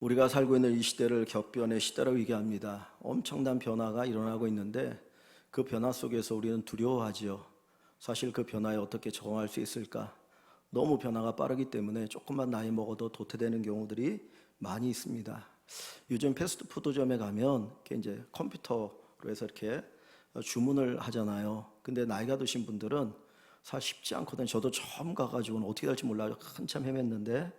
우리가 살고 있는 이 시대를 격변의 시대라고 얘기합니다. 엄청난 변화가 일어나고 있는데 그 변화 속에서 우리는 두려워하지요. 사실 그 변화에 어떻게 적응할 수 있을까? 너무 변화가 빠르기 때문에 조금만 나이 먹어도 도태되는 경우들이 많이 있습니다. 요즘 패스트푸드점에 가면 이제 컴퓨터로 해서 이렇게 주문을 하잖아요. 근데 나이가 드신 분들은 사실 쉽지 않거든요. 저도 처음 가가지고는 어떻게 될지 몰라요. 한참 헤맸는데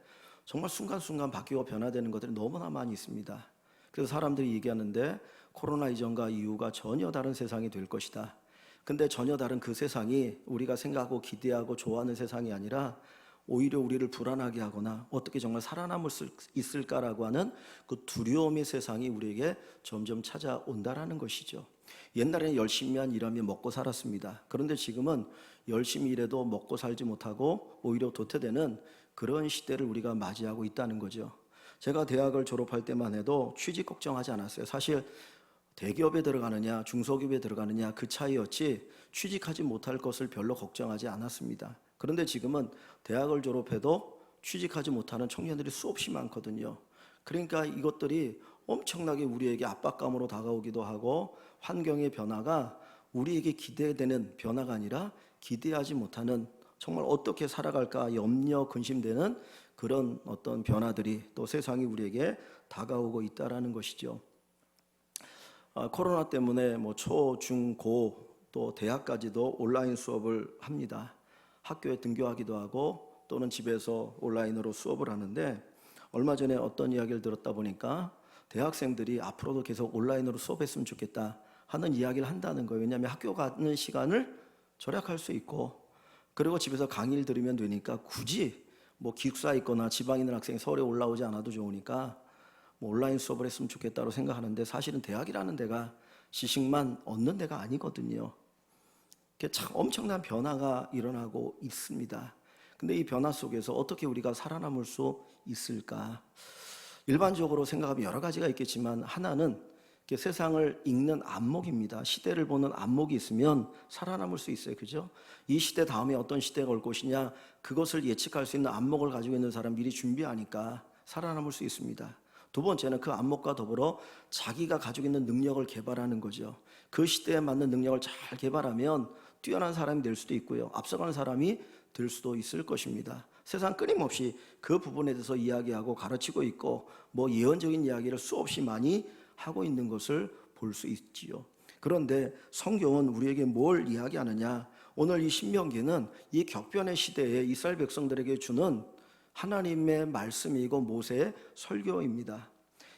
정말 순간순간 바뀌고 변화되는 것들이 너무나 많이 있습니다. 그래서 사람들이 얘기하는데 코로나 이전과 이후가 전혀 다른 세상이 될 것이다. 근데 전혀 다른 그 세상이 우리가 생각하고 기대하고 좋아하는 세상이 아니라 오히려 우리를 불안하게 하거나 어떻게 정말 살아남을 수 있을까라고 하는 그 두려움의 세상이 우리에게 점점 찾아온다라는 것이죠. 옛날에는 열심히만 일하며 먹고 살았습니다. 그런데 지금은 열심히 일해도 먹고 살지 못하고 오히려 도태되는 그런 시대를 우리가 맞이하고 있다는 거죠. 제가 대학을 졸업할 때만 해도 취직 걱정하지 않았어요. 사실 대기업에 들어가느냐 중소기업에 들어가느냐 그 차이였지 취직하지 못할 것을 별로 걱정하지 않았습니다. 그런데 지금은 대학을 졸업해도 취직하지 못하는 청년들이 수없이 많거든요. 그러니까 이것들이 엄청나게 우리에게 압박감으로 다가오기도 하고 환경의 변화가 우리에게 기대되는 변화가 아니라 기대하지 못하는 정말 어떻게 살아갈까 염려 근심되는 그런 어떤 변화들이 또 세상이 우리에게 다가오고 있다라는 것이죠. 코로나 때문에 뭐 초, 중, 고 또 대학까지도 온라인 수업을 합니다. 학교에 등교하기도 하고 또는 집에서 온라인으로 수업을 하는데 얼마 전에 어떤 이야기를 들었다 보니까 대학생들이 앞으로도 계속 온라인으로 수업했으면 좋겠다 하는 이야기를 한다는 거예요. 왜냐하면 학교 가는 시간을 절약할 수 있고 그리고 집에서 강의를 들으면 되니까 굳이 뭐 기숙사에 있거나 지방에 있는 학생이 서울에 올라오지 않아도 좋으니까 뭐 온라인 수업을 했으면 좋겠다고 생각하는데 사실은 대학이라는 데가 지식만 얻는 데가 아니거든요. 참 엄청난 변화가 일어나고 있습니다. 근데 이 변화 속에서 어떻게 우리가 살아남을 수 있을까? 일반적으로 생각하면 여러 가지가 있겠지만 하나는 세상을 읽는 안목입니다. 시대를 보는 안목이 있으면 살아남을 수 있어요. 그죠? 이 시대 다음에 어떤 시대가 올 것이냐 그것을 예측할 수 있는 안목을 가지고 있는 사람 미리 준비하니까 살아남을 수 있습니다. 두 번째는 그 안목과 더불어 자기가 가지고 있는 능력을 개발하는 거죠. 그 시대에 맞는 능력을 잘 개발하면 뛰어난 사람이 될 수도 있고요. 앞서가는 사람이 될 수도 있을 것입니다. 세상 끊임없이 그 부분에 대해서 이야기하고 가르치고 있고 뭐 예언적인 이야기를 수없이 많이 하고 있는 것을 볼 수 있지요. 그런데 성경은 우리에게 뭘 이야기하느냐? 오늘 이 신명기는 이 격변의 시대에 이스라엘 백성들에게 주는 하나님의 말씀이고 모세의 설교입니다.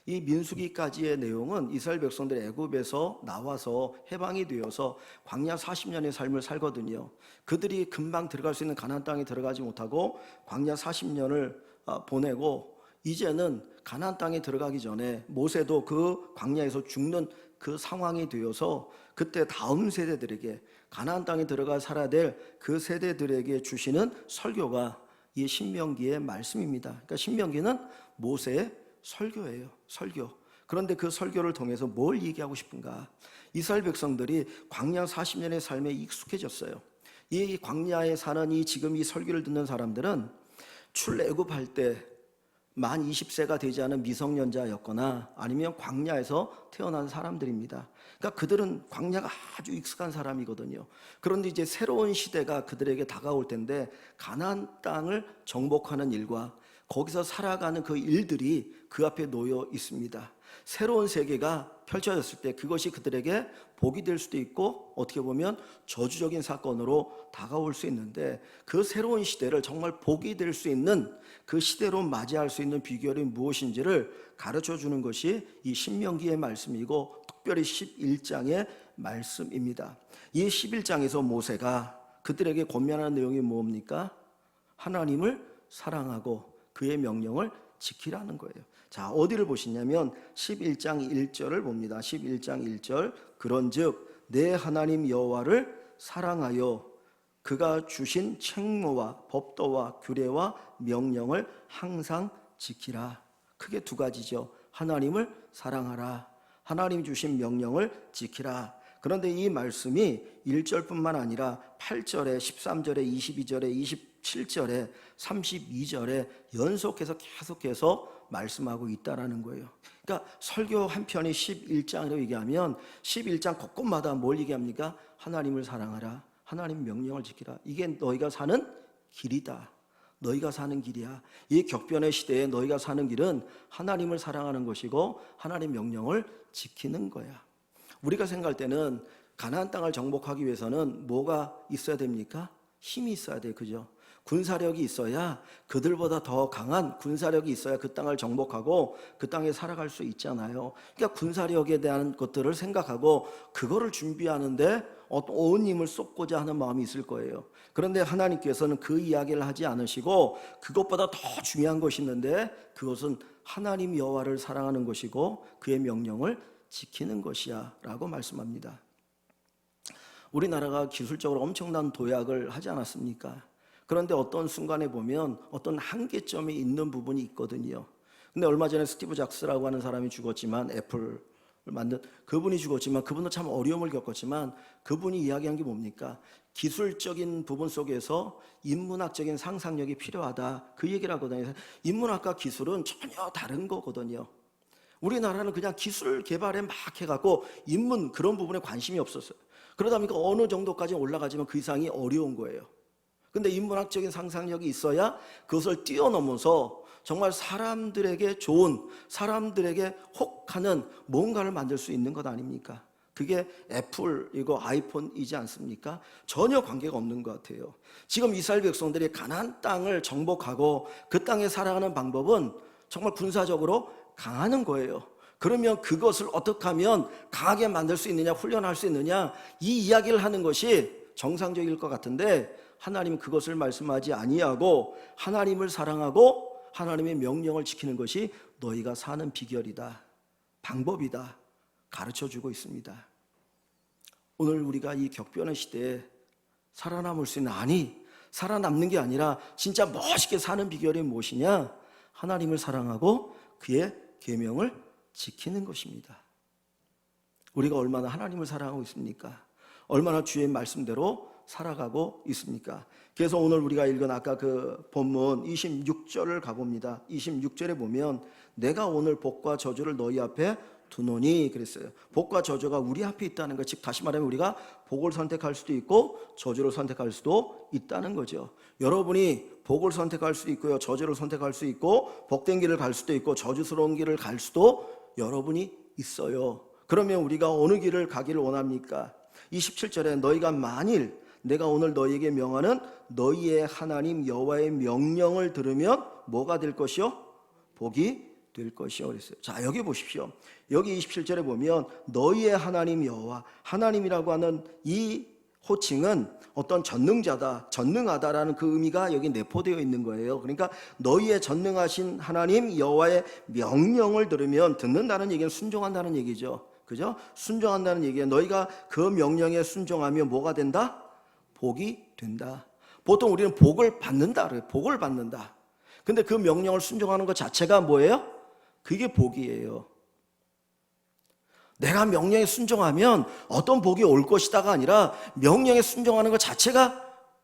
이 민수기까지의 내용은 이스라엘 백성들이 애굽에서 나와서 해방이 되어서 광야 40년의 삶을 살거든요. 그들이 금방 들어갈 수 있는 가나안 땅에 들어가지 못하고 광야 40년을 보내고 이제는 가나안 땅에 들어가기 전에 모세도 그 광야에서 죽는 그 상황이 되어서 그때 다음 세대들에게 가나안 땅에 들어가 살아야 될 그 세대들에게 주시는 설교가 이 신명기의 말씀입니다. 그러니까 신명기는 모세의 설교예요. 설교. 그런데 그 설교를 통해서 뭘 얘기하고 싶은가? 이스라엘 백성들이 광야 40년의 삶에 익숙해졌어요. 이 광야에 사는 지금 이 설교를 듣는 사람들은 출애굽할 때 만 20세가 되지 않은 미성년자였거나 아니면 광야에서 태어난 사람들입니다. 그러니까 그들은 광야가 아주 익숙한 사람이거든요. 그런데 이제 새로운 시대가 그들에게 다가올 텐데 가나안 땅을 정복하는 일과 거기서 살아가는 그 일들이 그 앞에 놓여 있습니다. 새로운 세계가 펼쳐졌을 때 그것이 그들에게 복이 될 수도 있고 어떻게 보면 저주적인 사건으로 다가올 수 있는데 그 새로운 시대를 정말 복이 될 수 있는 그 시대로 맞이할 수 있는 비결이 무엇인지를 가르쳐 주는 것이 이 신명기의 말씀이고 특별히 11장의 말씀입니다. 이 11장에서 모세가 그들에게 권면하는 내용이 뭡니까? 하나님을 사랑하고 그의 명령을 지키라는 거예요. 자, 어디를 보시냐면 11장 1절을 봅니다. 11장 1절 그런즉 내 하나님 여호와를 사랑하여 그가 주신 책무와 법도와 규례와 명령을 항상 지키라. 크게 두 가지죠. 하나님을 사랑하라. 하나님 주신 명령을 지키라. 그런데 이 말씀이 1절뿐만 아니라 8절에 13절에 22절에 27절에 32절에 연속해서 계속해서 말씀하고 있다라는 거예요. 그러니까 설교 한 편이 11장이라고 얘기하면 11장 곳곳마다 뭘 얘기합니까? 하나님을 사랑하라, 하나님 명령을 지키라. 이게 너희가 사는 길이다. 너희가 사는 길이야. 이 격변의 시대에 너희가 사는 길은 하나님을 사랑하는 것이고 하나님 명령을 지키는 거야. 우리가 생각할 때는 가나안 땅을 정복하기 위해서는 뭐가 있어야 됩니까? 힘이 있어야 돼요. 그죠? 군사력이 있어야, 그들보다 더 강한 군사력이 있어야 그 땅을 정복하고 그 땅에 살아갈 수 있잖아요. 그러니까 군사력에 대한 것들을 생각하고 그거를 준비하는데 온 힘을 쏟고자 하는 마음이 있을 거예요. 그런데 하나님께서는 그 이야기를 하지 않으시고 그것보다 더 중요한 것이 있는데, 그것은 하나님 여호와를 사랑하는 것이고 그의 명령을 지키는 것이야 라고 말씀합니다. 우리나라가 기술적으로 엄청난 도약을 하지 않았습니까? 그런데 어떤 순간에 보면 어떤 한계점이 있는 부분이 있거든요. 근데 얼마 전에 스티브 잡스라고 하는 사람이 죽었지만, 애플을 만든 그분이 죽었지만, 그분도 참 어려움을 겪었지만 그분이 이야기한 게 뭡니까? 기술적인 부분 속에서 인문학적인 상상력이 필요하다, 그 얘기를 하거든요. 인문학과 기술은 전혀 다른 거거든요. 우리나라는 그냥 기술 개발에 막 해갖고 인문 그런 부분에 관심이 없었어요. 그러다 보니까 어느 정도까지 올라가지만 그 이상이 어려운 거예요. 근데 인문학적인 상상력이 있어야 그것을 뛰어넘어서 정말 사람들에게 좋은, 사람들에게 혹하는 뭔가를 만들 수 있는 것 아닙니까? 그게 애플이고 아이폰이지 않습니까? 전혀 관계가 없는 것 같아요. 지금 이스라엘 백성들이 가나안 땅을 정복하고 그 땅에 살아가는 방법은 정말 군사적으로 강하는 거예요. 그러면 그것을 어떻게 하면 강하게 만들 수 있느냐, 훈련할 수 있느냐, 이 이야기를 하는 것이 정상적일 것 같은데, 하나님은 그것을 말씀하지 아니하고 하나님을 사랑하고 하나님의 명령을 지키는 것이 너희가 사는 비결이다, 방법이다 가르쳐주고 있습니다. 오늘 우리가 이 격변의 시대에 살아남을 수 있는, 살아남는 게 아니라 진짜 멋있게 사는 비결이 무엇이냐? 하나님을 사랑하고 그의 계명을 지키는 것입니다. 우리가 얼마나 하나님을 사랑하고 있습니까? 얼마나 주의 말씀대로 살아가고 있습니까? 그래서 오늘 우리가 읽은 아까 그 본문 26절을 가봅니다. 26절에 보면 내가 오늘 복과 저주를 너희 앞에 두노니 그랬어요. 복과 저주가 우리 앞에 있다는 것, 즉 다시 말하면 우리가 복을 선택할 수도 있고 저주를 선택할 수도 있다는 거죠. 여러분이 복을 선택할 수도 있고요, 저주를 선택할 수 있고, 복된 길을 갈 수도 있고 저주스러운 길을 갈 수도 여러분이 있어요. 그러면 우리가 어느 길을 가기를 원합니까? 27절에 너희가 만일 내가 오늘 너희에게 명하는 너희의 하나님 여호와의 명령을 들으면 뭐가 될 것이요? 복이 될 것이요 그랬어요. 자, 여기 보십시오. 여기 27절에 보면 너희의 하나님 여호와, 하나님이라고 하는 이 호칭은 어떤 전능자다, 전능하다라는 그 의미가 여기 내포되어 있는 거예요. 그러니까 너희의 전능하신 하나님 여호와의 명령을 들으면, 듣는다는 얘기는 순종한다는 얘기죠. 그죠? 순종한다는 얘기예요. 너희가 그 명령에 순종하면 뭐가 된다? 복이 된다. 보통 우리는 복을 받는다 그래요. 복을 받는다. 근데 그 명령을 순종하는 것 자체가 뭐예요? 그게 복이에요. 내가 명령에 순종하면 어떤 복이 올 것이다가 아니라 명령에 순종하는 것 자체가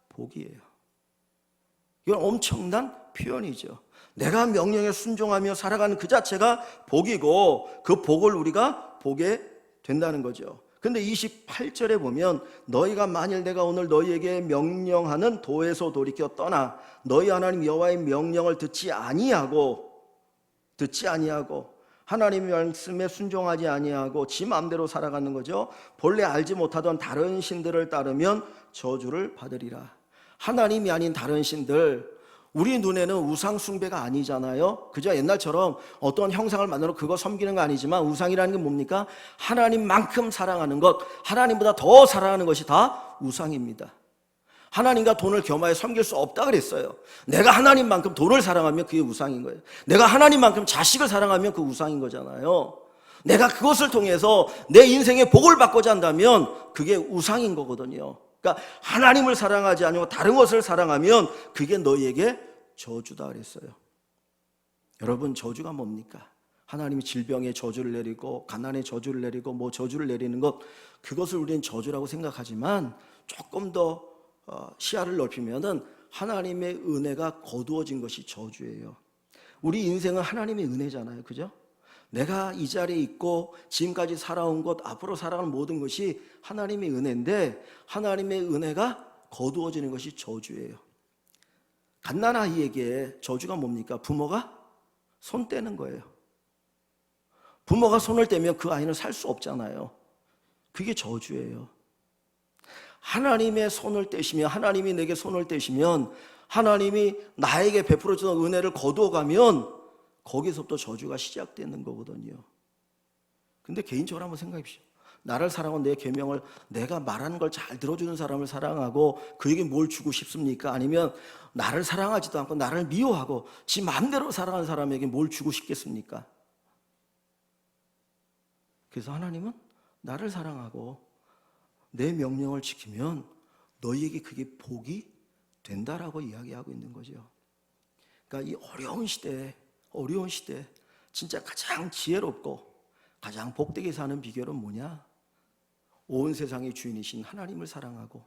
복이에요. 이건 엄청난 표현이죠. 내가 명령에 순종하며 살아가는 그 자체가 복이고 그 복을 우리가 보게 된다는 거죠. 근데 28절에 보면 너희가 만일 내가 오늘 너희에게 명령하는 도에서 돌이켜 떠나 너희 하나님 여호와의 명령을 듣지 아니하고 하나님의 말씀에 순종하지 아니하고 지 마음대로 살아가는 거죠. 본래 알지 못하던 다른 신들을 따르면 저주를 받으리라. 하나님이 아닌 다른 신들, 우리 눈에는 우상 숭배가 아니잖아요. 그저 옛날처럼 어떤 형상을 만들어 그거 섬기는 거 아니지만, 우상이라는 게 뭡니까? 하나님만큼 사랑하는 것, 하나님보다 더 사랑하는 것이 다 우상입니다. 하나님과 돈을 겸하여 섬길 수 없다 그랬어요. 내가 하나님만큼 돈을 사랑하면 그게 우상인 거예요. 내가 하나님만큼 자식을 사랑하면 그 우상인 거잖아요. 내가 그것을 통해서 내 인생에 복을 받고자 한다면 그게 우상인 거거든요. 그러니까 하나님을 사랑하지 아니고 다른 것을 사랑하면 그게 너희에게 저주다 그랬어요. 여러분, 저주가 뭡니까? 하나님이 질병의 저주를 내리고 가난의 저주를 내리고 뭐 저주를 내리는 것, 그것을 우리는 저주라고 생각하지만 조금 더 시야를 넓히면은 하나님의 은혜가 거두어진 것이 저주예요. 우리 인생은 하나님의 은혜잖아요, 그죠? 내가 이 자리에 있고 지금까지 살아온 것, 앞으로 살아가는 모든 것이 하나님의 은혜인데 하나님의 은혜가 거두어지는 것이 저주예요. 갓난아이에게 저주가 뭡니까? 부모가 손 떼는 거예요. 부모가 손을 떼면 그 아이는 살 수 없잖아요. 그게 저주예요. 하나님의 손을 떼시면, 하나님이 내게 손을 떼시면, 하나님이 나에게 베풀어주는 은혜를 거두어가면 거기서부터 저주가 시작되는 거거든요. 근데 개인적으로 한번 생각해 보십시오. 나를 사랑하고 내 계명을, 내가 말하는 걸 잘 들어주는 사람을 사랑하고 그에게 뭘 주고 싶습니까? 아니면 나를 사랑하지도 않고 나를 미워하고 지 마음대로 살아가는 사람에게 뭘 주고 싶겠습니까? 그래서 하나님은 나를 사랑하고 내 명령을 지키면 너희에게 그게 복이 된다라고 이야기하고 있는 거죠. 그러니까 이 어려운 시대 진짜 가장 지혜롭고 가장 복되게 사는 비결은 뭐냐? 온 세상의 주인이신 하나님을 사랑하고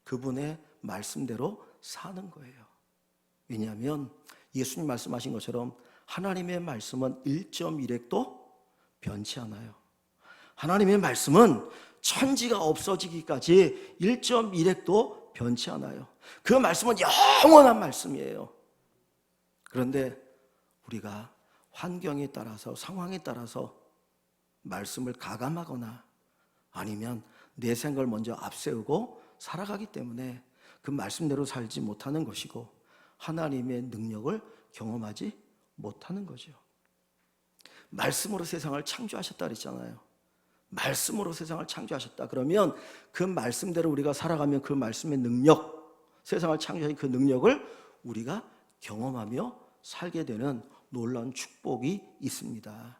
그분의 말씀대로 사는 거예요. 왜냐하면 예수님 말씀하신 것처럼 하나님의 말씀은 1.1핵도 변치 않아요. 하나님의 말씀은 천지가 없어지기까지 1.1핵도 변치 않아요. 그 말씀은 영원한 말씀이에요. 그런데 우리가 환경에 따라서, 상황에 따라서 말씀을 가감하거나 아니면 내 생각을 먼저 앞세우고 살아가기 때문에 그 말씀대로 살지 못하는 것이고 하나님의 능력을 경험하지 못하는 거죠. 말씀으로 세상을 창조하셨다 그랬잖아요. 말씀으로 세상을 창조하셨다. 그러면 그 말씀대로 우리가 살아가면 그 말씀의 능력, 세상을 창조하신 그 능력을 우리가 경험하며 살게 되는 놀라운 축복이 있습니다.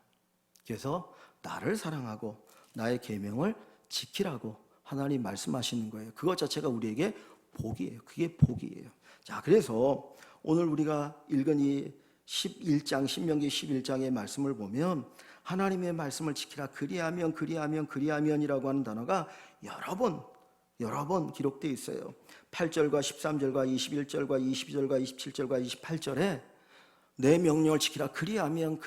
그래서 나를 사랑하고 나의 계명을 지키라고 하나님 말씀하시는 거예요. 그것 자체가 우리에게 복이에요. 그게 복이에요. 자, 그래서 오늘 우리가 읽은 이 11장, 신명기 11장의 말씀을 보면 하나님의 말씀을 지키라, 그리하면이라고 하는 단어가 여러 번 기록되어 있어요. 8절과 13절과 21절과 22절과 27절과 28절에 내 명령을 지키라, 그리하면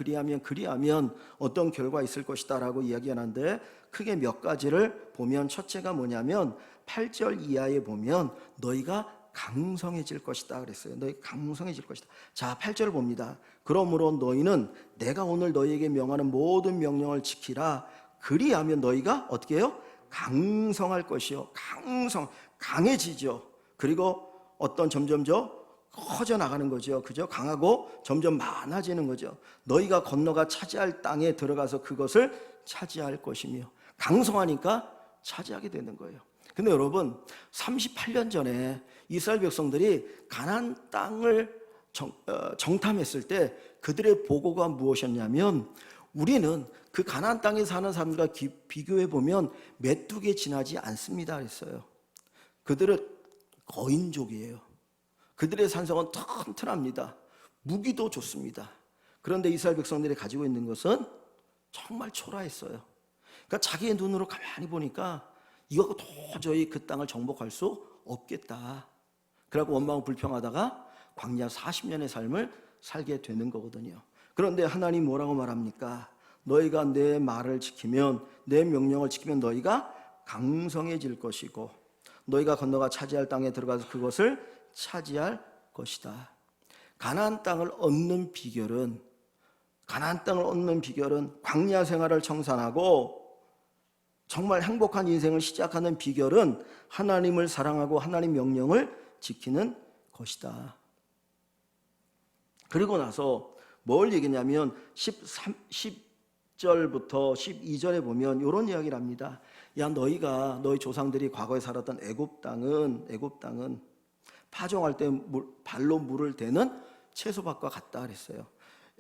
어떤 결과 있을 것이다 라고 이야기하는데 크게 몇 가지를 보면 첫째가 뭐냐면 8절 이하에 보면 너희가 강성해질 것이다 그랬어요. 너희 강성해질 것이다. 자, 8절을 봅니다. 그러므로 너희는 내가 오늘 너희에게 명하는 모든 명령을 지키라. 그리하면 너희가 어떻게 해요? 강성할 것이요. 강해지죠. 그리고 어떤 점점 커져 나가는 거죠. 그죠? 강하고 점점 많아지는 거죠. 너희가 건너가 차지할 땅에 들어가서 그것을 차지할 것이며 강성하니까 차지하게 되는 거예요. 근데 여러분 38년 전에 이스라엘 백성들이 가나안 땅을 정탐했을 때 그들의 보고가 무엇이었냐면 우리는 그 가나안 땅에 사는 사람들과 비교해 보면 메뚜기에 지나지 않습니다 그랬어요. 그들은 거인족이에요. 그들의 산성은 튼튼합니다. 무기도 좋습니다. 그런데 이스라엘 백성들이 가지고 있는 것은 정말 초라했어요. 그러니까 자기의 눈으로 가만히 보니까 이거 도저히 그 땅을 정복할 수 없겠다. 그러고 원망하고 불평하다가 광야 40년의 삶을 살게 되는 거거든요. 그런데 하나님 뭐라고 말합니까? 너희가 내 말을 지키면, 내 명령을 지키면 너희가 강성해질 것이고 너희가 건너가 차지할 땅에 들어가서 그것을 차지할 것이다. 가나안 땅을 얻는 비결은 광야 생활을 청산하고 정말 행복한 인생을 시작하는 비결은 하나님을 사랑하고 하나님 명령을 지키는 것이다. 그리고 나서 뭘 얘기냐면 10절부터 12절에 보면 이런 이야기를 합니다. 야, 너희 조상들이 과거에 살았던 애굽 땅은 파종할 때 발로 물을 대는 채소밭과 같다 그랬어요.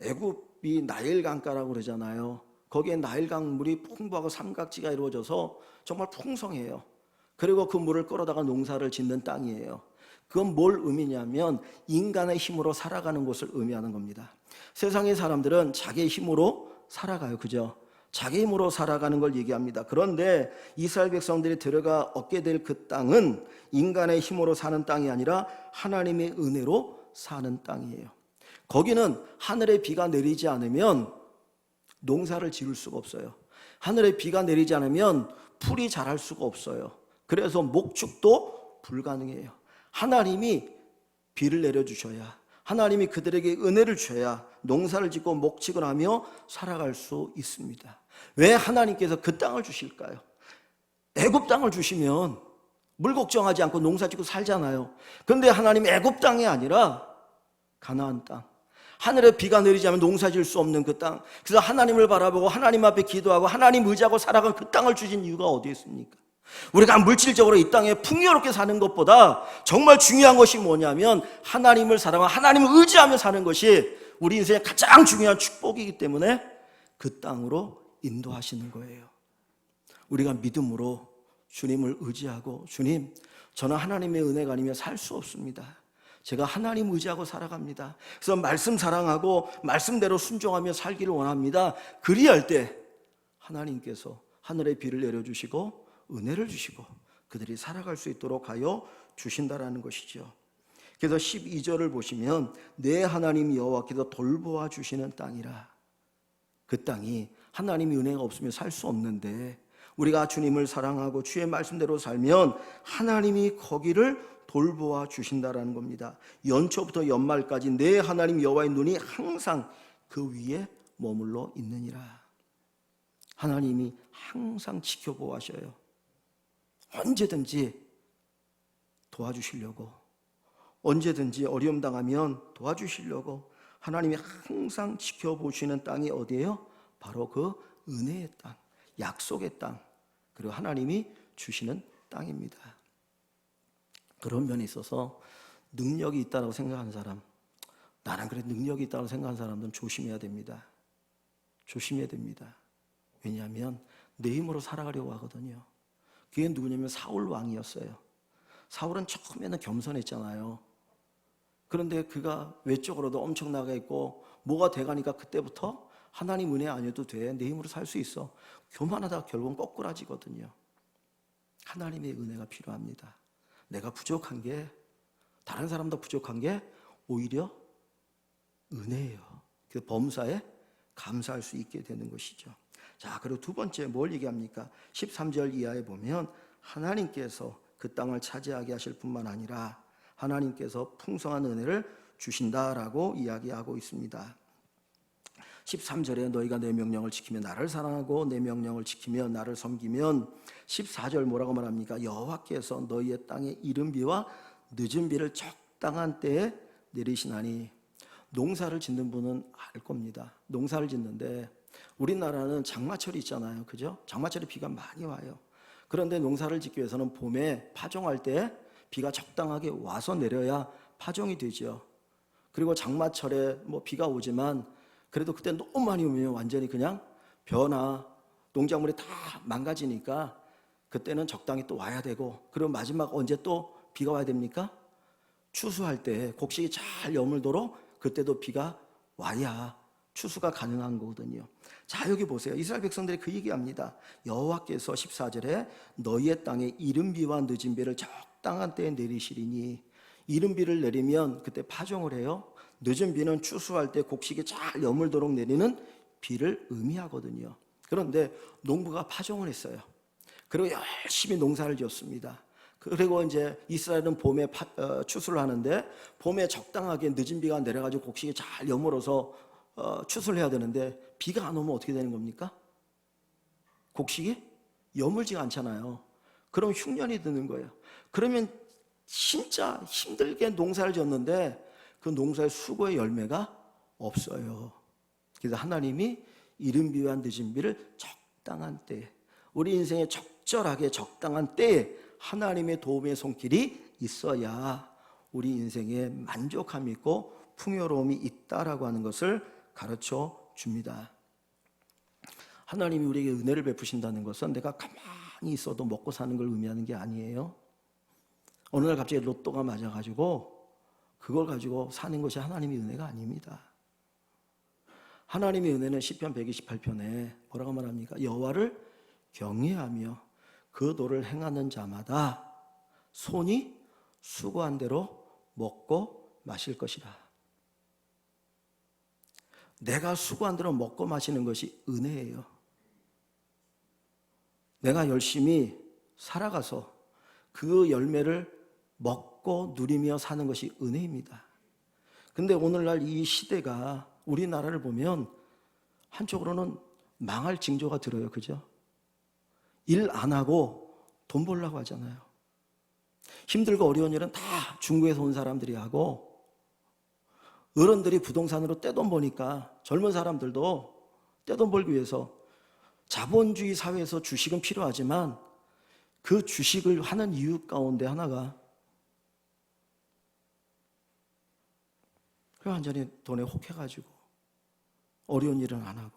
애굽이 나일 강가라고 그러잖아요. 거기에 나일강 물이 풍부하고 삼각지가 이루어져서 정말 풍성해요. 그리고 그 물을 끌어다가 농사를 짓는 땅이에요. 그건 뭘 의미냐면 인간의 힘으로 살아가는 것을 의미하는 겁니다. 세상의 사람들은 자기의 힘으로 살아가요. 그죠? 자기 힘으로 살아가는 걸 얘기합니다. 그런데 이스라엘 백성들이 들어가 얻게 될 그 땅은 인간의 힘으로 사는 땅이 아니라 하나님의 은혜로 사는 땅이에요. 거기는 하늘에 비가 내리지 않으면 농사를 지을 수가 없어요. 하늘에 비가 내리지 않으면 풀이 자랄 수가 없어요. 그래서 목축도 불가능해요. 하나님이 비를 내려주셔야, 하나님이 그들에게 은혜를 주셔야 농사를 짓고 목축을 하며 살아갈 수 있습니다. 왜 하나님께서 그 땅을 주실까요? 애굽 땅을 주시면 물 걱정하지 않고 농사 짓고 살잖아요. 그런데 하나님 애굽 땅이 아니라 가나안 땅, 하늘에 비가 내리지 않으면 농사 지을 수 없는 그 땅, 그래서 하나님을 바라보고 하나님 앞에 기도하고 하나님 의지하고 살아간 그 땅을 주신 이유가 어디에 있습니까? 우리가 물질적으로 이 땅에 풍요롭게 사는 것보다 정말 중요한 것이 뭐냐면 하나님을 사랑하고 하나님을 의지하며 사는 것이 우리 인생의 가장 중요한 축복이기 때문에 그 땅으로 인도하시는 거예요. 우리가 믿음으로 주님을 의지하고, 주님, 저는 하나님의 은혜가 아니면 살 수 없습니다. 제가 하나님 의지하고 살아갑니다. 그래서 말씀 사랑하고 말씀대로 순종하며 살기를 원합니다. 그리할 때 하나님께서 하늘에 비를 내려주시고 은혜를 주시고 그들이 살아갈 수 있도록 하여 주신다라는 것이죠. 그래서 12절을 보시면 내 하나님 여호와께서 돌보아 주시는 땅이라. 그 땅이 하나님의 은혜가 없으면 살 수 없는데 우리가 주님을 사랑하고 주의 말씀대로 살면 하나님이 거기를 돌보아 주신다라는 겁니다. 연초부터 연말까지 내 하나님 여호와의 눈이 항상 그 위에 머물러 있느니라. 하나님이 항상 지켜보아셔요. 언제든지 도와주시려고, 언제든지 어려움 당하면 도와주시려고 하나님이 항상 지켜보시는 땅이 어디예요? 바로 그 은혜의 땅, 약속의 땅, 그리고 하나님이 주시는 땅입니다. 그런 면에 있어서 능력이 있다고 생각하는 사람, 나는 그래 능력이 있다고 생각하는 사람들은 조심해야 됩니다. 조심해야 됩니다. 왜냐하면 내 힘으로 살아가려고 하거든요. 그게 누구냐면 사울 왕이었어요. 사울은 처음에는 겸손했잖아요. 그런데 그가 외적으로도 엄청나게 있고 뭐가 돼가니까 그때부터 하나님 은혜 아니어도 돼, 내 힘으로 살 수 있어, 교만하다가 결국은 꼬꾸라지거든요. 하나님의 은혜가 필요합니다. 내가 부족한 게, 다른 사람도 부족한 게 오히려 은혜예요. 그 범사에 감사할 수 있게 되는 것이죠. 자, 그리고 두 번째 뭘 얘기합니까? 13절 이하에 보면 하나님께서 그 땅을 차지하게 하실 뿐만 아니라 하나님께서 풍성한 은혜를 주신다라고 이야기하고 있습니다. 13절에 너희가 내 명령을 지키며 나를 사랑하고 내 명령을 지키며 나를 섬기면, 14절 뭐라고 말합니까? 여호와께서 너희의 땅에 이른 비와 늦은 비를 적당한 때에 내리시나니. 농사를 짓는 분은 알 겁니다. 농사를 짓는데 우리나라는 장마철이 있잖아요. 그죠? 장마철에 비가 많이 와요. 그런데 농사를 짓기 위해서는 봄에 파종할 때 비가 적당하게 와서 내려야 파종이 되죠. 그리고 장마철에 뭐 비가 오지만 그래도 그때 너무 많이 오면 완전히 그냥 벼나 농작물이 다 망가지니까 그때는 적당히 또 와야 되고, 그리고 마지막 언제 또 비가 와야 됩니까? 추수할 때 곡식이 잘 여물도록 그때도 비가 와야 추수가 가능한 거거든요. 자, 여기 보세요. 이스라엘 백성들이 그 얘기합니다. 여호와께서 14절에 너희의 땅에 이른 비와 늦은 비를 적당한 때에 내리시리니. 이른 비를 내리면 그때 파종을 해요. 늦은 비는 추수할 때 곡식이 잘 여물도록 내리는 비를 의미하거든요. 그런데 농부가 파종을 했어요. 그리고 열심히 농사를 지었습니다. 그리고 이제 이스라엘은 봄에 추수를 하는데 봄에 적당하게 늦은 비가 내려가지고 곡식이 잘 여물어서 추수를 해야 되는데 비가 안 오면 어떻게 되는 겁니까? 곡식이 여물지가 않잖아요. 그럼 흉년이 드는 거예요. 그러면 진짜 힘들게 농사를 지었는데 그 농사의 수고의 열매가 없어요. 그래서 하나님이 이른 비와 늦은 비를 적당한 때에, 우리 인생에 적절하게 적당한 때에 하나님의 도움의 손길이 있어야 우리 인생에 만족함이 있고 풍요로움이 있다라고 하는 것을 가르쳐 줍니다. 하나님이 우리에게 은혜를 베푸신다는 것은 내가 가만히 있어도 먹고 사는 걸 의미하는 게 아니에요. 어느 날 갑자기 로또가 맞아가지고 그걸 가지고 사는 것이 하나님의 은혜가 아닙니다. 하나님의 은혜는 시편 128편에 뭐라고 말합니까? 여호와를 경외하며 그 도를 행하는 자마다 손이 수고한 대로 먹고 마실 것이라. 내가 수고한 대로 먹고 마시는 것이 은혜예요. 내가 열심히 살아가서 그 열매를 먹고 누리며 사는 것이 은혜입니다. 근데 오늘날 이 시대가 우리나라를 보면 한쪽으로는 망할 징조가 들어요. 그죠? 일 안 하고 돈 벌려고 하잖아요. 힘들고 어려운 일은 다 중국에서 온 사람들이 하고, 어른들이 부동산으로 떼돈 버니까 젊은 사람들도 떼돈 벌기 위해서, 자본주의 사회에서 주식은 필요하지만 그 주식을 하는 이유 가운데 하나가 완전히 돈에 혹해가지고 어려운 일은 안 하고.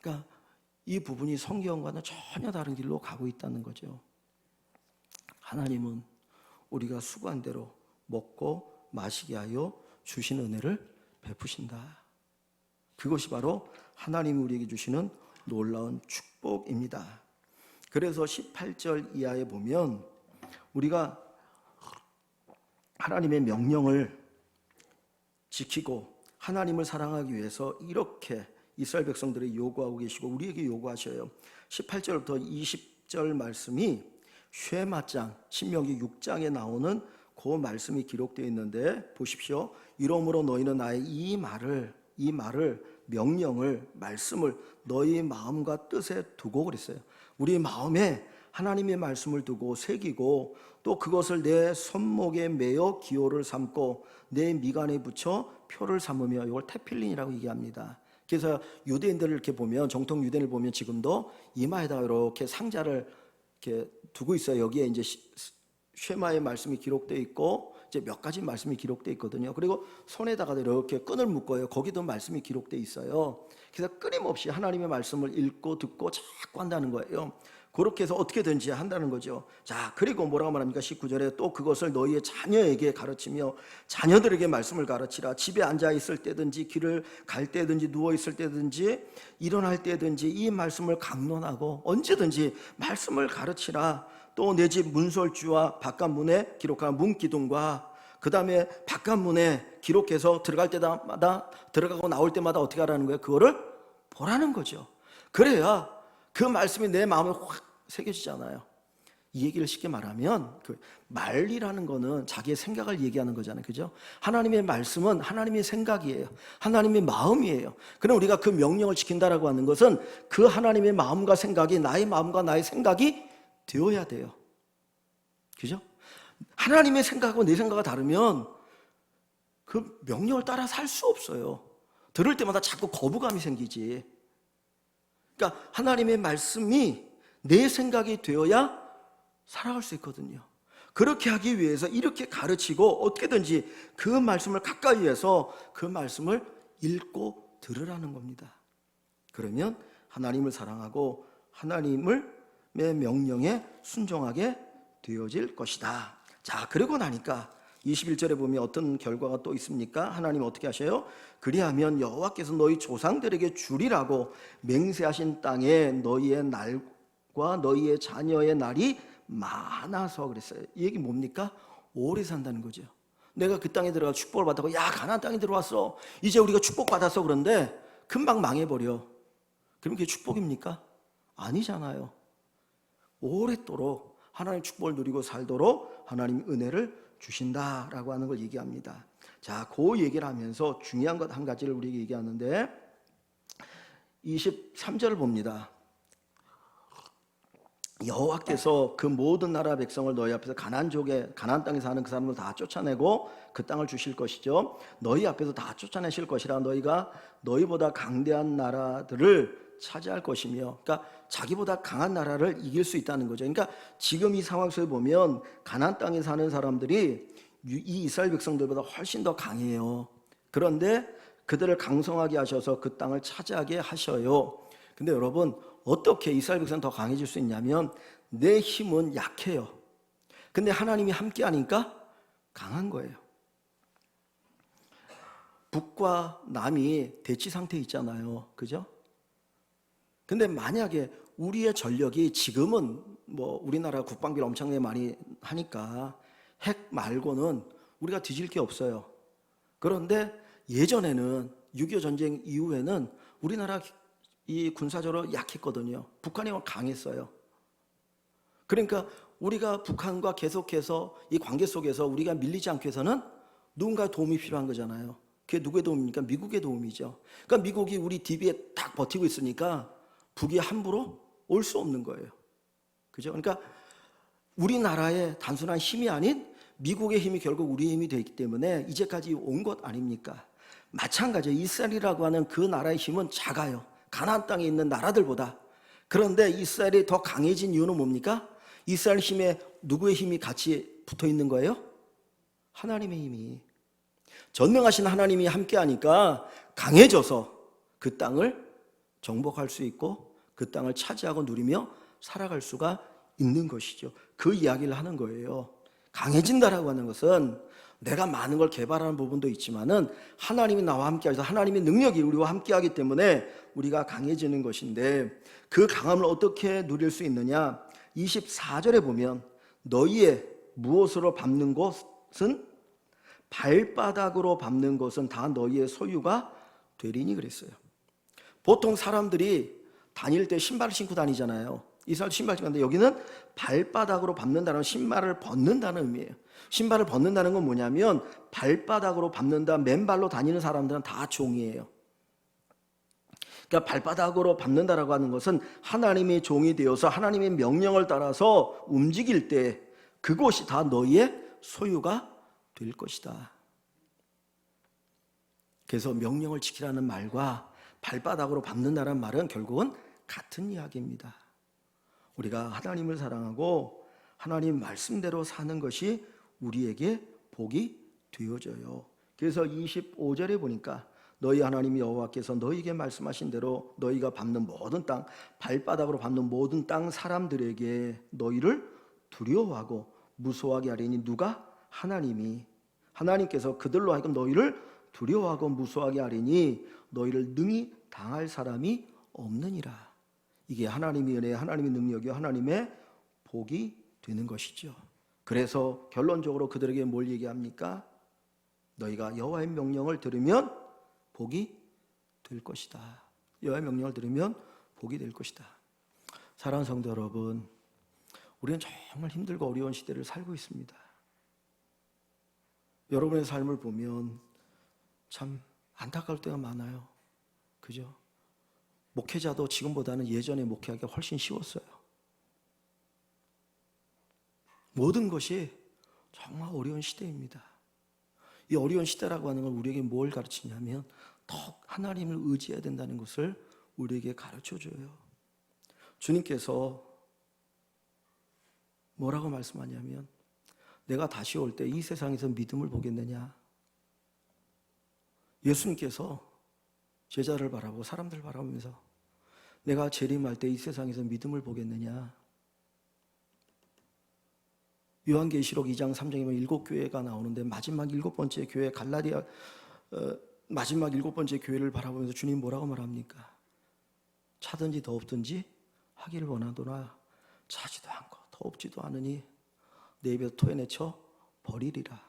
그러니까 이 부분이 성경과는 전혀 다른 길로 가고 있다는 거죠. 하나님은 우리가 수고한 대로 먹고 마시게 하여 주신 은혜를 베푸신다. 그것이 바로 하나님이 우리에게 주시는 놀라운 축복입니다. 그래서 18절 이하에 보면 우리가 하나님의 명령을 지키고 하나님을 사랑하기 위해서 이렇게 이스라엘 백성들이 요구하고 계시고 우리에게 요구하셔요. 18절부터 20절 말씀이 쉐마장, 신명기 6장에 나오는 그 말씀이 기록되어 있는데 보십시오. 이러므로 너희는 나의 이 말을 명령을, 말씀을 너희 마음과 뜻에 두고 그랬어요. 우리 마음에 하나님의 말씀을 두고 새기고 또 그것을 내 손목에 매어 기호를 삼고 내 미간에 붙여 표를 삼으며, 이걸 테필린이라고 얘기합니다. 그래서 유대인들을 이렇게 보면, 정통 유대인을 보면 지금도 이마에다가 이렇게 상자를 이렇게 두고 있어요. 여기에 이제 쉐마의 말씀이 기록되어 있고 이제 몇 가지 말씀이 기록되어 있거든요. 그리고 손에다가 이렇게 끈을 묶어요. 거기도 말씀이 기록되어 있어요. 그래서 끊임없이 하나님의 말씀을 읽고 듣고 자꾸 한다는 거예요. 그렇게 해서 어떻게든지 한다는 거죠. 자, 그리고 뭐라고 말합니까? 19절에 또 그것을 너희의 자녀에게 가르치며 자녀들에게 말씀을 가르치라. 집에 앉아 있을 때든지 길을 갈 때든지 누워 있을 때든지 일어날 때든지 이 말씀을 강론하고 언제든지 말씀을 가르치라. 또 내 집 문설주와 바깥문에 기록한 문기둥과 그 다음에 바깥문에 기록해서 들어갈 때마다 들어가고 나올 때마다 어떻게 하라는 거예요? 그거를 보라는 거죠. 그래야 그 말씀이 내 마음에 확 새겨지잖아요. 이 얘기를 쉽게 말하면 그 말이라는 거는 자기의 생각을 얘기하는 거잖아요. 그죠? 하나님의 말씀은 하나님의 생각이에요. 하나님의 마음이에요. 그럼 우리가 그 명령을 지킨다라고 하는 것은 그 하나님의 마음과 생각이 나의 마음과 나의 생각이 되어야 돼요. 그죠? 하나님의 생각하고 내 생각이 다르면 그 명령을 따라 살 수 없어요. 들을 때마다 자꾸 거부감이 생기지. 그러니까 하나님의 말씀이 내 생각이 되어야 살아갈 수 있거든요. 그렇게 하기 위해서 이렇게 가르치고 어떻게든지 그 말씀을 가까이에서 그 말씀을 읽고 들으라는 겁니다. 그러면 하나님을 사랑하고 하나님의 명령에 순종하게 되어질 것이다. 자, 그러고 나니까 21절에 보면 어떤 결과가 또 있습니까? 하나님 어떻게 하셔요? 그리하면 여호와께서 너희 조상들에게 주리라고 맹세하신 땅에 너희의 날과 너희의 자녀의 날이 많아서 그랬어요. 이 얘기 뭡니까? 오래 산다는 거죠. 내가 그 땅에 들어가 축복을 받았고, 야, 가나안 땅에 들어왔어, 이제 우리가 축복받았어. 그런데 금방 망해버려. 그럼 그게 축복입니까? 아니잖아요. 오랫도록 하나님 축복을 누리고 살도록 하나님 은혜를 주신다라고 하는 걸 얘기합니다. 자, 그 얘기를 하면서 중요한 것 한 가지를 우리에게 얘기하는데 23절을 봅니다. 여호와께서 그 모든 나라 백성을 너희 앞에서 가나안 땅에 사는 그 사람을 다 쫓아내고 그 땅을 주실 것이죠. 너희 앞에서 다 쫓아내실 것이라. 너희가 너희보다 강대한 나라들을 차지할 것이며, 그러니까 자기보다 강한 나라를 이길 수 있다는 거죠. 그러니까 지금 이 상황 속에 보면 가나안 땅에 사는 사람들이 이 이스라엘 백성들보다 훨씬 더 강해요. 그런데 그들을 강성하게 하셔서 그 땅을 차지하게 하셔요. 근데 여러분, 어떻게 이스라엘 백성은 더 강해질 수 있냐면 내 힘은 약해요. 근데 하나님이 함께 하니까 강한 거예요. 북과 남이 대치 상태에 있잖아요. 그죠? 근데 만약에 우리의 전력이 지금은 뭐 우리나라 국방비를 엄청나게 많이 하니까 핵 말고는 우리가 뒤질 게 없어요. 그런데 예전에는 6.25 전쟁 이후에는 우리나라 이 군사적으로 약했거든요. 북한이 강했어요. 그러니까 우리가 북한과 계속해서 이 관계 속에서 우리가 밀리지 않기 위해서는 누군가의 도움이 필요한 거잖아요. 그게 누구의 도움입니까? 미국의 도움이죠. 그러니까 미국이 우리 DB에 딱 버티고 있으니까 북이 함부로 올 수 없는 거예요. 그죠? 그러니까 우리나라의 단순한 힘이 아닌 미국의 힘이 결국 우리의 힘이 되기 때문에 이제까지 온 것 아닙니까? 마찬가지예요. 이스라엘이라고 하는 그 나라의 힘은 작아요. 가나안 땅에 있는 나라들보다. 그런데 이스라엘이 더 강해진 이유는 뭡니까? 이스라엘 힘에 누구의 힘이 같이 붙어 있는 거예요? 하나님의 힘이. 전능하신 하나님이 함께하니까 강해져서 그 땅을 정복할 수 있고 그 땅을 차지하고 누리며 살아갈 수가 있는 것이죠. 그 이야기를 하는 거예요. 강해진다라고 하는 것은 내가 많은 걸 개발하는 부분도 있지만은 하나님이 나와 함께하셔서 하나님의 능력이 우리와 함께하기 때문에 우리가 강해지는 것인데 그 강함을 어떻게 누릴 수 있느냐? 24절에 보면 너희의 무엇으로 밟는 것은 발바닥으로 밟는 것은 다 너희의 소유가 되리니 그랬어요. 보통 사람들이 다닐 때 신발을 신고 다니잖아요. 이스라엘 신발 신고 다니는데 여기는 발바닥으로 밟는다는 신발을 벗는다는 의미예요. 신발을 벗는다는 건 뭐냐면 발바닥으로 밟는다. 맨발로 다니는 사람들은 다 종이에요. 그러니까 발바닥으로 밟는다라고 하는 것은 하나님의 종이 되어서 하나님의 명령을 따라서 움직일 때 그것이 다 너희의 소유가 될 것이다. 그래서 명령을 지키라는 말과 발바닥으로 밟는다는 말은 결국은 같은 이야기입니다. 우리가 하나님을 사랑하고 하나님 말씀대로 사는 것이 우리에게 복이 되어져요. 그래서 25절에 보니까 너희 하나님 여호와께서 너희에게 말씀하신 대로 너희가 밟는 모든 땅, 발바닥으로 밟는 모든 땅 사람들에게 너희를 두려워하고 무서워하게 하리니 누가? 하나님께서 그들로 하여금 너희를 두려워하고 무서워하게 하리니 너희를 능히 당할 사람이 없느니라. 이게 하나님의 은혜, 하나님의 능력이요 하나님의 복이 되는 것이죠. 그래서 결론적으로 그들에게 뭘 얘기합니까? 너희가 여호와의 명령을 들으면 복이 될 것이다. 여호와의 명령을 들으면 복이 될 것이다. 사랑하는 성도 여러분, 우리는 정말 힘들고 어려운 시대를 살고 있습니다. 여러분의 삶을 보면 참 안타까울 때가 많아요. 그죠? 목회자도 지금보다는 예전에 목회하기가 훨씬 쉬웠어요. 모든 것이 정말 어려운 시대입니다. 이 어려운 시대라고 하는 건 우리에게 뭘 가르치냐면 더 하나님을 의지해야 된다는 것을 우리에게 가르쳐줘요. 주님께서 뭐라고 말씀하냐면 내가 다시 올 때 이 세상에서 믿음을 보겠느냐? 예수님께서 제자를 바라보고 사람들을 바라보면서 내가 재림할 때 이 세상에서 믿음을 보겠느냐? 요한계시록 2장 3장이면 7교회가 나오는데 마지막 7번째 교회 갈라디아 마지막 7번째 교회를 바라보면서 주님 뭐라고 말합니까? 차든지 더없든지 하기를 원하도나 차지도 않고 더없지도 않으니 내 입에서 토해내쳐 버리리라.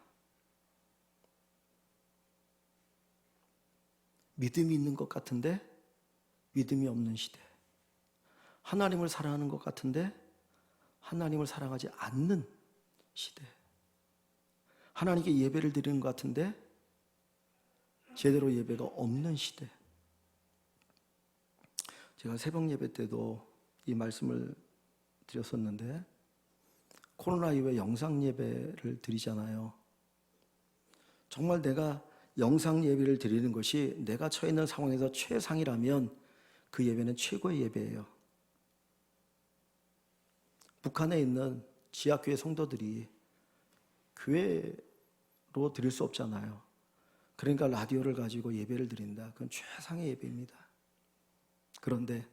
믿음이 있는 것 같은데 믿음이 없는 시대. 하나님을 사랑하는 것 같은데 하나님을 사랑하지 않는 시대. 하나님께 예배를 드리는 것 같은데 제대로 예배가 없는 시대. 제가 새벽 예배 때도 이 말씀을 드렸었는데 코로나 이후에 영상 예배를 드리잖아요. 정말 내가 영상 예배를 드리는 것이 내가 처해 있는 상황에서 최상이라면 그 예배는 최고의 예배예요. 북한에 있는 지하교회 성도들이 교회로 드릴 수 없잖아요. 그러니까 라디오를 가지고 예배를 드린다. 그건 최상의 예배입니다. 그런데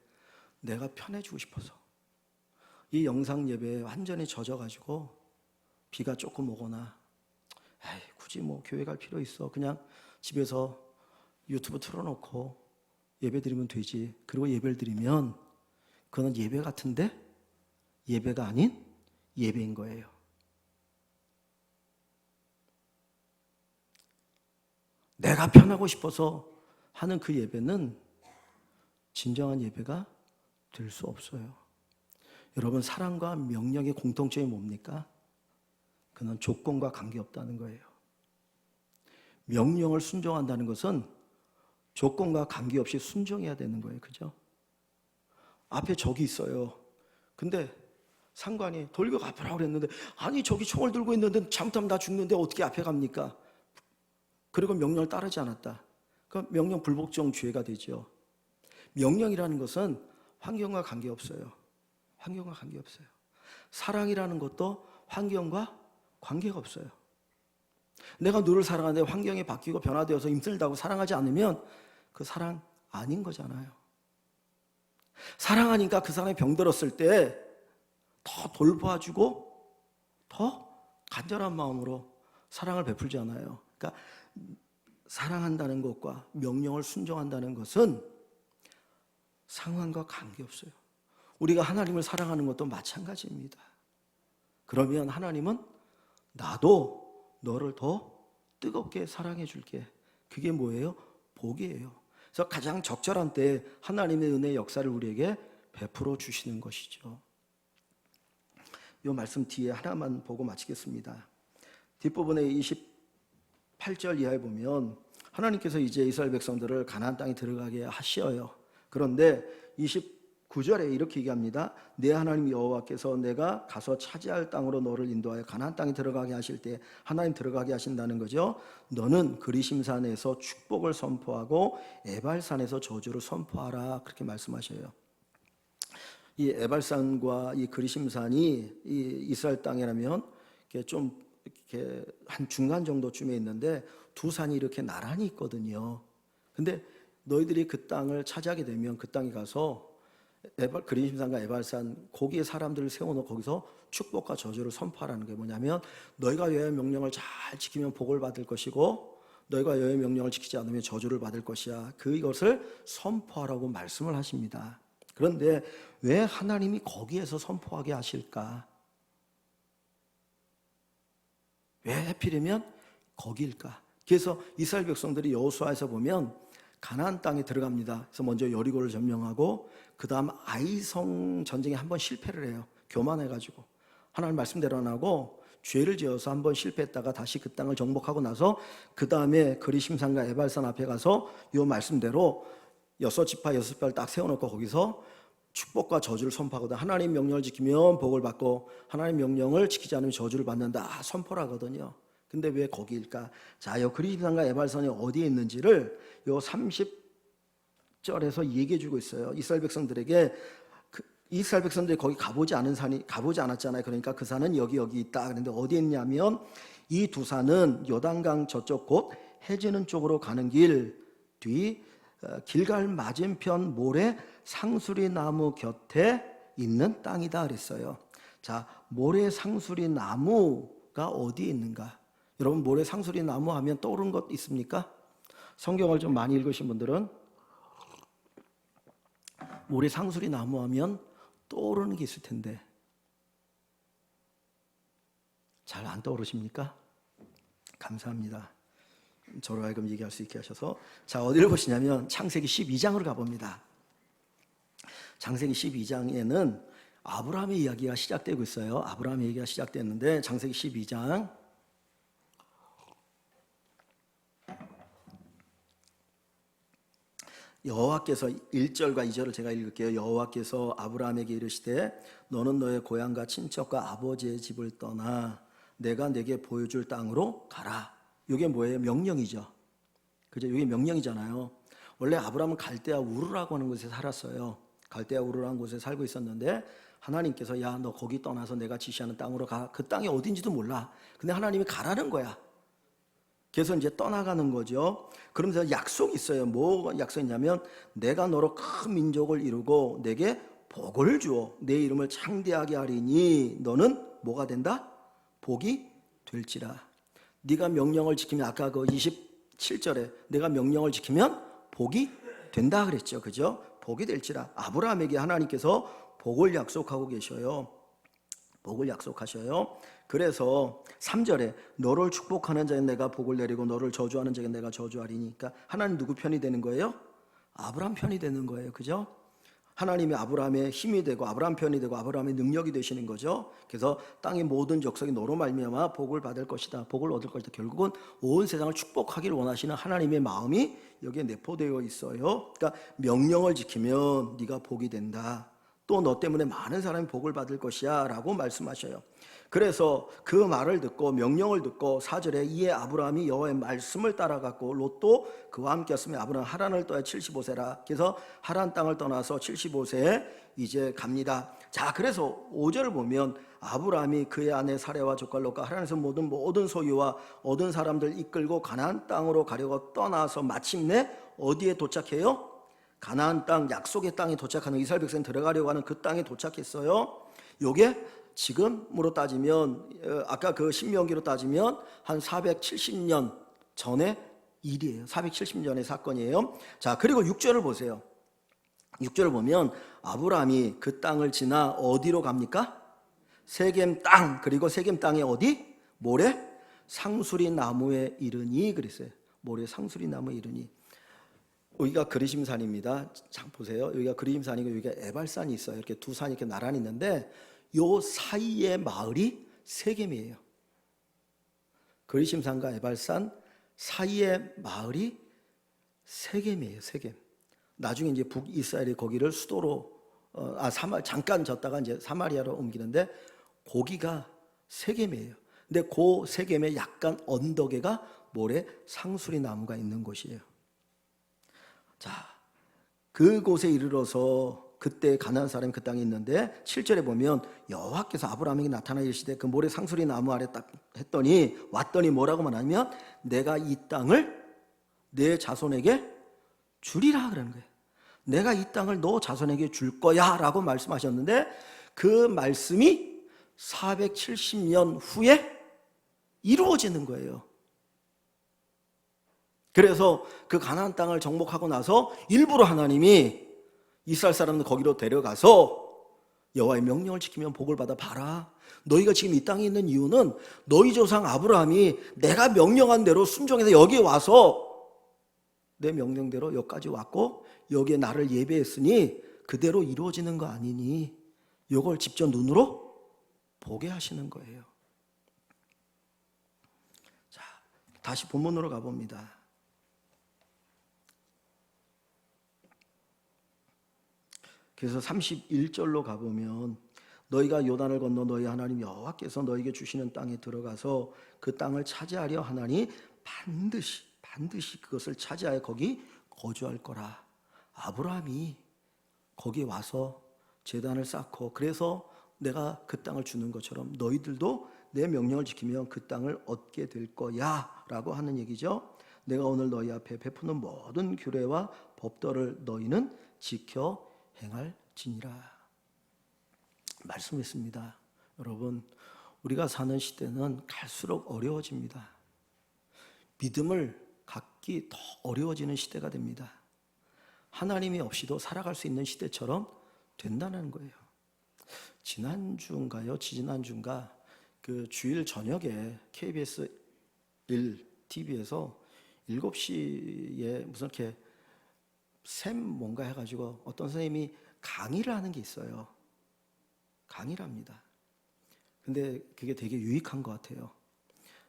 내가 편해지고 싶어서 이 영상 예배에 완전히 젖어가지고 비가 조금 오거나 에이, 굳이 뭐 교회 갈 필요 있어. 그냥 집에서 유튜브 틀어놓고 예배 드리면 되지. 그리고 예배를 드리면 그건 예배 같은데 예배가 아닌 예배인 거예요. 내가 편하고 싶어서 하는 그 예배는 진정한 예배가 될 수 없어요. 여러분, 사랑과 명령의 공통점이 뭡니까? 그는 조건과 관계없다는 거예요. 명령을 순종한다는 것은 조건과 관계없이 순종해야 되는 거예요. 그죠? 앞에 적이 있어요. 근데 상관이 돌격 앞으로 그랬는데, 아니 저기 총을 들고 있는데 잘못하면 나 죽는데 어떻게 앞에 갑니까? 그리고 명령을 따르지 않았다. 그럼 명령 불복종 죄가 되죠. 명령이라는 것은 환경과 관계없어요. 환경과 관계없어요. 사랑이라는 것도 환경과 관계가 없어요. 내가 너를 사랑하는데 환경이 바뀌고 변화되어서 힘들다고 사랑하지 않으면 그 사랑 아닌 거잖아요. 사랑하니까 그 사람이 병들었을 때 더 돌봐주고 더 간절한 마음으로 사랑을 베풀잖아요. 그러니까 사랑한다는 것과 명령을 순종한다는 것은 상황과 관계없어요. 우리가 하나님을 사랑하는 것도 마찬가지입니다. 그러면 하나님은 나도 너를 더 뜨겁게 사랑해 줄게. 그게 뭐예요? 복이에요. 그래서 가장 적절한 때에 하나님의 은혜의 역사를 우리에게 베풀어 주시는 것이죠. 이 말씀 뒤에 하나만 보고 마치겠습니다. 뒷부분에 28절 이하에 보면 하나님께서 이제 이스라엘 백성들을 가나안 땅에 들어가게 하셔요. 그런데 29절에 이렇게 얘기합니다. 내 하나님 여호와께서 내가 가서 차지할 땅으로 너를 인도하여 가나안 땅에 들어가게 하실 때, 하나님 들어가게 하신다는 거죠. 너는 그리심산에서 축복을 선포하고 에발산에서 저주를 선포하라, 그렇게 말씀하셔요. 이 에발산과 이 그리심산이 이 이스라엘 땅이라면 이렇게 한 중간 정도쯤에 있는데 두 산이 이렇게 나란히 있거든요. 근데 너희들이 그 땅을 차지하게 되면 그 땅에 가서 그리심산과 에발산, 거기에 사람들을 세워놓고 거기서 축복과 저주를 선포하라는 게 뭐냐면, 너희가 여호와의 명령을 잘 지키면 복을 받을 것이고 너희가 여호와의 명령을 지키지 않으면 저주를 받을 것이야. 그것을 선포하라고 말씀을 하십니다. 그런데 왜 하나님이 거기에서 선포하게 하실까? 왜 하필이면 거기일까? 그래서 이스라엘 백성들이 여호수아에서 보면 가나안 땅에 들어갑니다. 그래서 먼저 여리고를 점령하고 그 다음 아이성 전쟁에 한번 실패를 해요. 교만해가지고 하나님 말씀대로 안 하고 죄를 지어서 한번 실패했다가 다시 그 땅을 정복하고 나서 그 다음에 그리심산과 에발산 앞에 가서 이 말씀대로 6지파 6별 딱 세워놓고 거기서 축복과 저주를 선포하거든. 하나님 명령을 지키면 복을 받고 하나님 명령을 지키지 않으면 저주를 받는다, 선포하거든요. 근데 왜 거기일까? 자, 요 그리심산과 에발산이 어디에 있는지를 요 30절에서 얘기해 주고 있어요. 이스라엘 백성들에게 이스라엘 백성들이 거기 가보지 않았잖아요. 그러니까 그 산은 여기 있다. 그런데 어디에 있냐면 이 두 산은 요단강 저쪽 곧 해지는 쪽으로 가는 길 뒤 길갈 맞은편 모래 상수리 나무 곁에 있는 땅이다 그랬어요. 자, 모래 상수리 나무가 어디에 있는가? 여러분, 모래 상수리 나무 하면 떠오르는 것 있습니까? 성경을 좀 많이 읽으신 분들은 모래 상수리 나무 하면 떠오르는 게 있을 텐데 잘 안 떠오르십니까? 감사합니다. 저로 하여금 얘기할 수 있게 하셔서. 자, 어디를 보시냐면 창세기 12장으로 가봅니다. 창세기 12장에는 아브라함의 이야기가 시작되고 있어요. 아브라함의 얘기가 시작됐는데 창세기 12장 여호와께서 1절과 2절을 제가 읽을게요. 여호와께서 아브라함에게 이르시되 너는 너의 고향과 친척과 아버지의 집을 떠나 내가 내게 보여줄 땅으로 가라. 이게 뭐예요? 명령이죠. 그죠? 이게 명령이잖아요. 원래 아브라함은 갈대아 우르라고 하는 곳에 살았어요. 갈대아 우르라는 곳에 살고 있었는데 하나님께서 야, 너 거기 떠나서 내가 지시하는 땅으로 가. 그 땅이 어딘지도 몰라. 근데 하나님이 가라는 거야. 그래서 이제 떠나가는 거죠. 그러면서 약속이 있어요. 뭐 약속이냐면 내가 너로 큰 민족을 이루고 내게 복을 주어 내 이름을 창대하게 하리니 너는 뭐가 된다? 복이 될지라. 네가 명령을 지키면, 아까 그 27 7절에 내가 명령을 지키면 복이 된다 그랬죠. 그죠? 복이 될지라. 아브라함에게 하나님께서 복을 약속하고 계셔요. 복을 약속하셔요. 그래서 3절에 너를 축복하는 자에 내가 복을 내리고 너를 저주하는 자에 내가 저주하리니까 하나님 누구 편이 되는 거예요? 아브라함 편이 되는 거예요. 그죠? 하나님이 아브라함의 힘이 되고 아브라함 편이 되고 아브라함의 능력이 되시는 거죠. 그래서 땅의 모든 족속이 너로 말미암아 복을 받을 것이다. 복을 얻을 것이다. 결국은 온 세상을 축복하기를 원하시는 하나님의 마음이 여기에 내포되어 있어요. 그러니까 명령을 지키면 네가 복이 된다. 또 너 때문에 많은 사람이 복을 받을 것이야 라고 말씀하셔요. 그래서 그 말을 듣고 명령을 듣고 4절에 이에 아브라함이 여호와의 말씀을 따라갔고 롯도 그와 함께였으며 아브라함 하란을 떠야 75세라. 그래서 하란 땅을 떠나서 75세에 이제 갑니다. 자, 그래서 5절을 보면 아브라함이 그의 아내 사레와 조카 롯과 하란에서 모든 소유와 얻은 사람들 이끌고 가나안 땅으로 가려고 떠나서 마침내 어디에 도착해요? 가나안 땅, 약속의 땅에 도착하는 이스라엘 백성이 들어가려고 하는 그 땅에 도착했어요. 요게 지금으로 따지면 아까 그 신명기로 따지면 한 470년 전의 일이에요. 470년의 사건이에요. 자, 그리고 6절을 보세요. 6절을 보면 아브라함이 그 땅을 지나 어디로 갑니까? 세겜 땅. 그리고 세겜 땅에 어디? 모래 상수리 나무에 이르니 그랬어요. 모래 상수리 나무에 이르니. 여기가 그리심산입니다. 자, 보세요. 여기가 그리심산이고 여기가 에발산이 있어요. 이렇게 두 산이 이렇게 나란히 있는데 요 사이의 마을이 세겜이에요. 그리심산과 에발산 사이의 마을이 세겜이에요. 세겜. 나중에 이제 북이스라엘이 거기를 수도로 잠깐 졌다가 이제 사마리아로 옮기는데 거기가 세겜이에요. 근데 그 세겜에 약간 언덕에가 모래 상수리 나무가 있는 곳이에요. 자, 그곳에 이르러서 그때 가나안 사람이 그 땅에 있는데 7절에 보면 여호와께서 아브라함에게 나타나 이르시되 그 모래 상수리 나무 아래 딱 했더니 왔더니 뭐라고 말하냐면 내가 이 땅을 내 자손에게 주리라 그러는 거예요. 내가 이 땅을 너 자손에게 줄 거야 라고 말씀하셨는데 그 말씀이 470년 후에 이루어지는 거예요. 그래서 그 가나안 땅을 정복하고 나서 일부러 하나님이 이스라엘 사람들 거기로 데려가서 여호와의 명령을 지키면 복을 받아 봐라. 너희가 지금 이 땅에 있는 이유는 너희 조상 아브라함이 내가 명령한 대로 순종해서 여기에 와서 내 명령대로 여기까지 왔고 여기에 나를 예배했으니 그대로 이루어지는 거 아니니 이걸 직접 눈으로 보게 하시는 거예요. 자, 다시 본문으로 가봅니다. 그래서 31절로 가보면 너희가 요단을 건너 너희 하나님 여호와께서 너희에게 주시는 땅에 들어가서 그 땅을 차지하려 하나니 반드시 그것을 차지하여 거기 거주할 거라. 아브라함이 거기 와서 제단을 쌓고 그래서 내가 그 땅을 주는 것처럼 너희들도 내 명령을 지키면 그 땅을 얻게 될 거야 라고 하는 얘기죠. 내가 오늘 너희 앞에 베푸는 모든 규례와 법도를 너희는 지켜 행할지니라 말씀했습니다. 여러분, 우리가 사는 시대는 갈수록 어려워집니다. 믿음을 갖기 더 어려워지는 시대가 됩니다. 하나님이 없이도 살아갈 수 있는 시대처럼 된다는 거예요. 지난주인가요? 지지난주인가 그 주일 저녁에 KBS 1 TV에서 7시에 무슨 이렇게 샘 뭔가 해가지고 어떤 선생님이 강의를 하는 게 있어요. 강의를 합니다. 근데 그게 되게 유익한 것 같아요.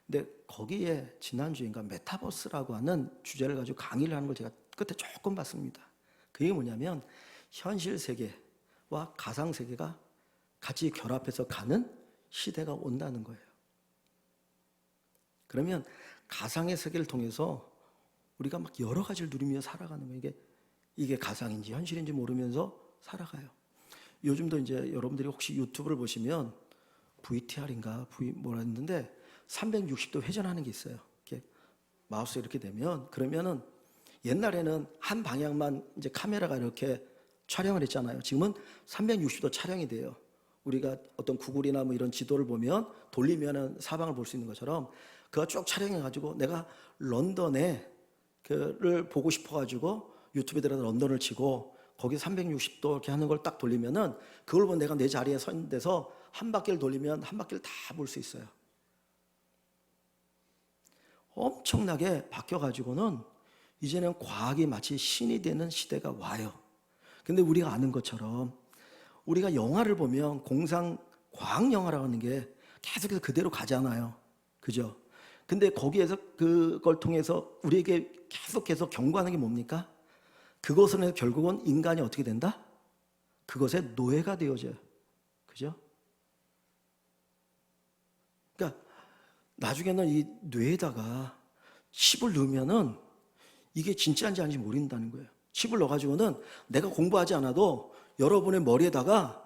근데 거기에 지난주인가 메타버스라고 하는 주제를 가지고 강의를 하는 걸 제가 끝에 조금 봤습니다. 그게 뭐냐면 현실 세계와 가상 세계가 같이 결합해서 가는 시대가 온다는 거예요. 그러면 가상의 세계를 통해서 우리가 막 여러 가지를 누리며 살아가는 거예요. 이게 가상인지 현실인지 모르면서 살아가요. 요즘도 이제 여러분들이 혹시 유튜브를 보시면 VTR인가 뭐라 했는데 360도 회전하는 게 있어요. 이렇게 마우스 이렇게 되면 그러면은 옛날에는 한 방향만 이제 카메라가 이렇게 촬영을 했잖아요. 지금은 360도 촬영이 돼요. 우리가 어떤 구글이나 뭐 이런 지도를 보면 돌리면은 사방을 볼 수 있는 것처럼 그가 쭉 촬영해 가지고 내가 런던에 그를 보고 싶어가지고 유튜브에 들어가서 런던을 치고 거기 360도 이렇게 하는 걸 딱 돌리면은 그걸 보면 내가 내 자리에 서 있는 데서 한 바퀴를 돌리면 한 바퀴를 다 볼 수 있어요. 엄청나게 바뀌어가지고는 이제는 과학이 마치 신이 되는 시대가 와요. 근데 우리가 아는 것처럼 우리가 영화를 보면 공상 과학 영화라고 하는 게 계속해서 그대로 가잖아요. 그죠? 근데 거기에서 그걸 통해서 우리에게 계속해서 경고하는 게 뭡니까? 그것은 결국은 인간이 어떻게 된다? 그것의 노예가 되어져요. 그죠? 그러니까 나중에는 이 뇌에다가 칩을 넣으면은 이게 진짜인지 아닌지 모른다는 거예요. 칩을 넣어가지고는 내가 공부하지 않아도 여러분의 머리에다가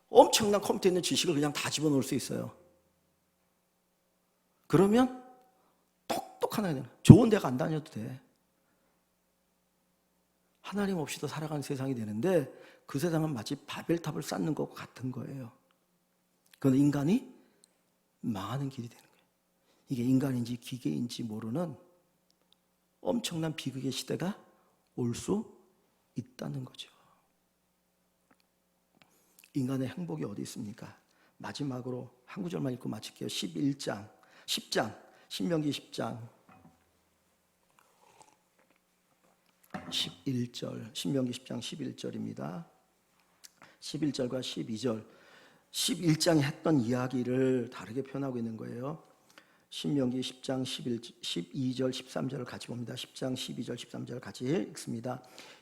엄청난 컴퓨터에 있는 지식을 그냥 다 집어넣을 수 있어요. 그러면 똑똑한 아이들, 좋은 데 안 다녀도 돼. 하나님 없이도 살아가는 세상이 되는데 그 세상은 마치 바벨탑을 쌓는 것과 같은 거예요. 그건 인간이 망하는 길이 되는 거예요. 이게 인간인지 기계인지 모르는 엄청난 비극의 시대가 올 수 있다는 거죠. 인간의 행복이 어디 있습니까? 마지막으로 한 구절만 읽고 마칠게요. 10장, 신명기 10장 11절, 신명기 10장 11절입니다. 11절과 12절, 11장에 했던 이야기를 다르게 표현하고 있는 거예요. 신명기 10장 12절 13절을 같이 봅니다. 10장 12절 13절 같이 읽습니다.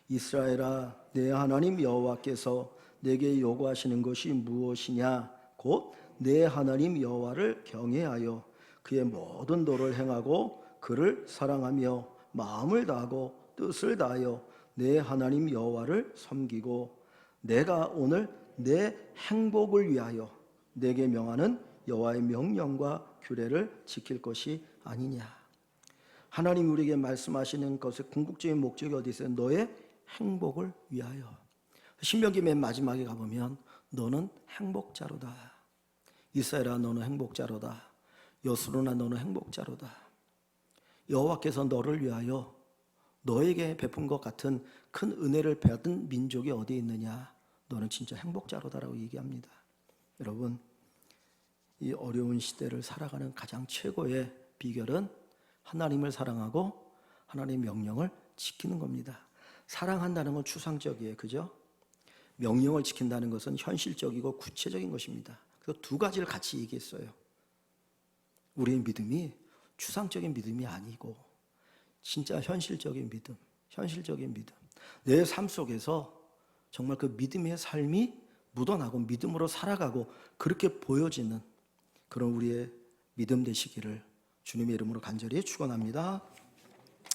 이스라엘아, 내 하나님 여호와께서 내게 요구하시는 것이 무엇이냐? 곧 내 하나님 여호와를 경외하여 그의 모든 도를 행하고 그를 사랑하며 마음을 다하고 뜻을 다하여 내 하나님 여호와를 섬기고 내가 오늘 내 행복을 위하여 내게 명하는 여호와의 명령과 규례를 지킬 것이 아니냐. 하나님 우리에게 말씀하시는 것의 궁극적인 목적이 어디 있어요? 너의 행복을 위하여. 신명기 맨 마지막에 가보면 너는 행복자로다. 이스라엘아, 너는 행복자로다. 여수로나, 너는 행복자로다. 여호와께서 너를 위하여 너에게 베푼 것 같은 큰 은혜를 받은 민족이 어디 있느냐? 너는 진짜 행복자로다라고 얘기합니다. 여러분, 이 어려운 시대를 살아가는 가장 최고의 비결은 하나님을 사랑하고 하나님의 명령을 지키는 겁니다. 사랑한다는 건 추상적이에요. 그죠? 명령을 지킨다는 것은 현실적이고 구체적인 것입니다. 그래서 두 가지를 같이 얘기했어요. 우리의 믿음이 추상적인 믿음이 아니고 진짜 현실적인 믿음, 현실적인 믿음. 내 삶 속에서 정말 그 믿음의 삶이 묻어나고 믿음으로 살아가고 그렇게 보여지는 그런 우리의 믿음 되시기를 주님의 이름으로 간절히 축원합니다.